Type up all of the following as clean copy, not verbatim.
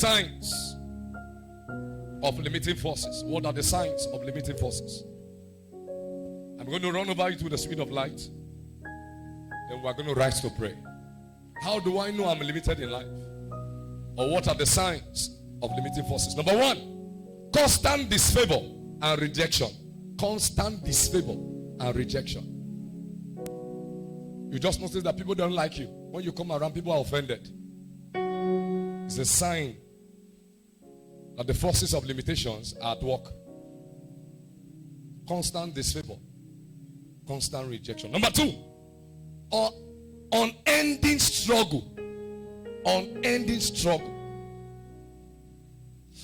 Signs of limiting forces. What are the signs of limiting forces? I'm going to run over it with the speed of light. Then we're going to rise to pray. How do I know I'm limited in life? Or what are the signs of limiting forces? Number one, constant disfavor and rejection. Constant disfavor and rejection. You just notice that people don't like you. When you come around, people are offended. It's a sign that the forces of limitations are at work. Constant disfavor, constant rejection. Number two, unending struggle. Unending struggle.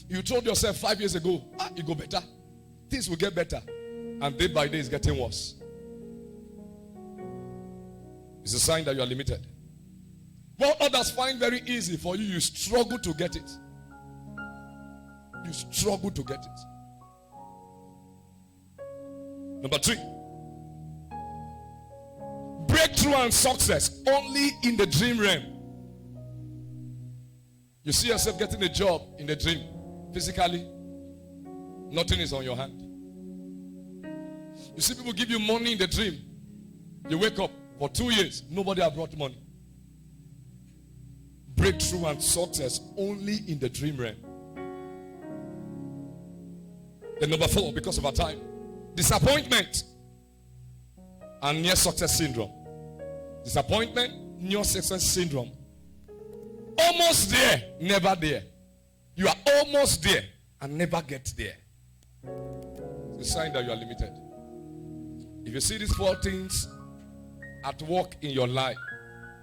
You told yourself 5 years ago, it go better. Things will get better. And day by day it's getting worse. It's a sign that you are limited. What others find very easy for you, you struggle to get it. You struggle to get it. Number three, breakthrough and success only in the dream realm. You see yourself getting a job in the dream. Physically, nothing is on your hand. You see people give you money in the dream. You wake up for 2 years, nobody has brought money. Breakthrough and success only in the dream realm. Then number four, because of our time, disappointment and near success syndrome. Disappointment, near success syndrome. Almost there, never there. You are almost there and never get there. It's a sign that you are limited. If you see these four things at work in your life,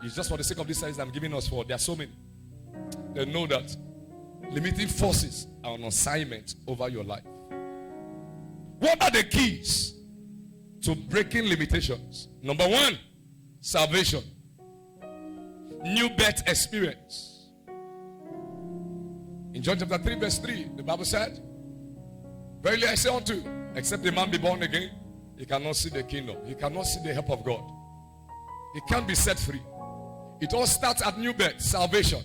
it's just for the sake of these signs I'm giving us for. There are so many. They know that limiting forces are on assignment over your life. What are the keys to breaking limitations? Number one, salvation. New birth experience. In John chapter 3 verse 3, the Bible said, verily I say unto you, except a man be born again, he cannot see the kingdom. He cannot see the help of God. He can't be set free. It all starts at new birth, salvation.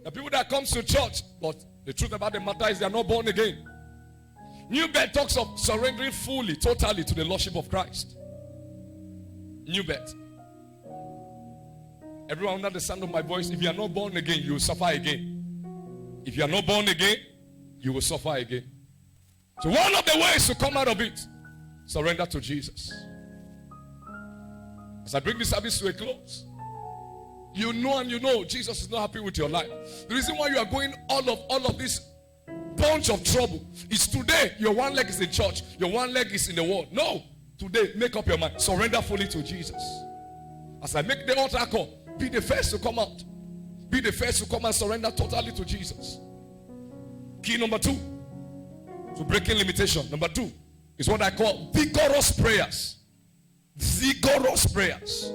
The people that comes to church, but the truth about the matter is they are not born again. New birth talks of surrendering fully, totally to the Lordship of Christ. New birth. Everyone under the sound of my voice, if you are not born again, you will suffer again. If you are not born again, you will suffer again. So one of the ways to come out of it, surrender to Jesus. As I bring this service to a close, you know Jesus is not happy with your life. The reason why you are going all of this bunch of trouble is today your one leg is in church, your one leg is in the world. No, today make up your mind, surrender fully to Jesus. As I make the altar call, be the first to come out. Be the first to come and surrender totally to Jesus. Key number two to breaking limitation. Number two is what I call vigorous prayers. Vigorous prayers.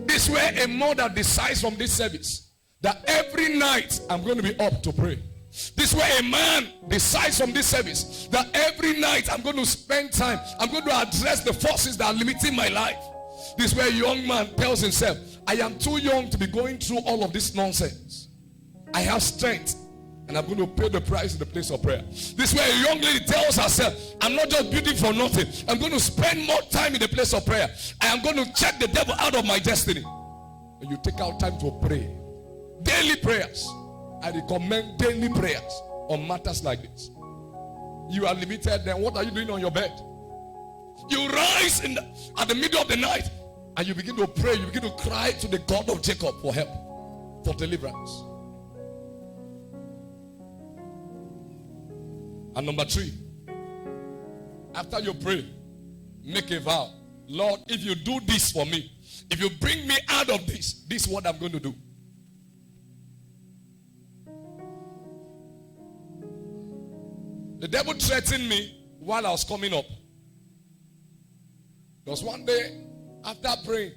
This way a mother decides from this service that every night I'm going to be up to pray. This way a man decides from this service that every night I'm going to spend time, I'm going to address the forces that are limiting my life. This way a young man tells himself, I am too young to be going through all of this nonsense. I have strength and I'm going to pay the price in the place of prayer. This way a young lady tells herself, I'm not just building for nothing. I'm going to spend more time in the place of prayer. I am going to check the devil out of my destiny. And you take out time to pray. Daily prayers. I recommend daily prayers on matters like this. You are limited, then what are you doing on your bed? You rise at the middle of the night and you begin to pray. You begin to cry to the God of Jacob for help, for deliverance. And number three, after you pray, make a vow. Lord, if you do this for me, if you bring me out of this is what I'm going to do. The devil threatened me while I was coming up. There was one day after praying,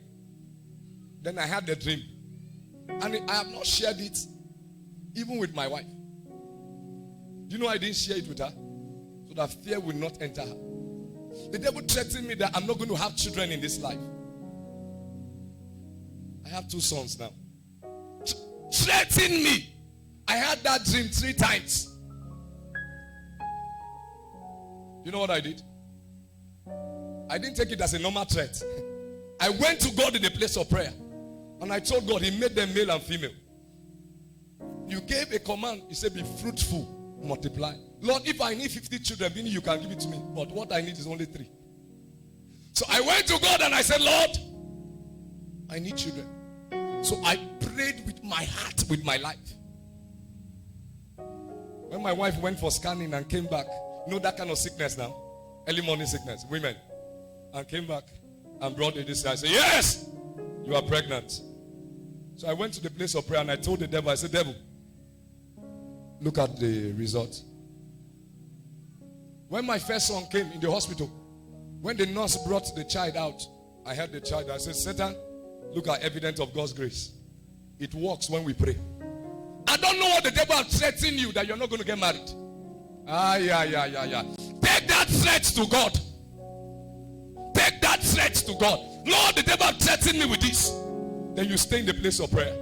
then I had the dream. And I have not shared it even with my wife. You know I didn't share it with her so that fear will not enter her. The devil threatened me that I'm not going to have children in this life. I have 2 sons now. Threatened me. I had that dream 3 times. You know what I did? I didn't take it as a normal threat. I went to God in a place of prayer. And I told God, He made them male and female. You gave a command. He said, be fruitful, multiply. Lord, if I need 50 children, you can give it to me. But what I need is only 3. So I went to God and I said, Lord, I need children. So I prayed with my heart, with my life. When my wife went for scanning and came back, you know that kind of sickness now? Early morning sickness, women. And came back and brought it this. I said, yes, you are pregnant. So I went to the place of prayer and I told the devil, I said, devil, look at the result. When my first son came in the hospital, when the nurse brought the child out, I heard the child. I said, Satan, look at evidence of God's grace. It works when we pray. I don't know what the devil is threatening you that you're not going to get married. Take that threat to God. Take that threat to God. Lord, the devil threatened me with this. Then you stay in the place of prayer.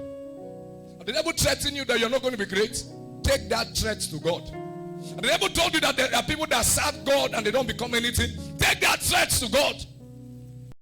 And the devil threatening you that you're not going to be great. Take that threat to God. And the devil told you that there are people that serve God and they don't become anything. Take that threat to God.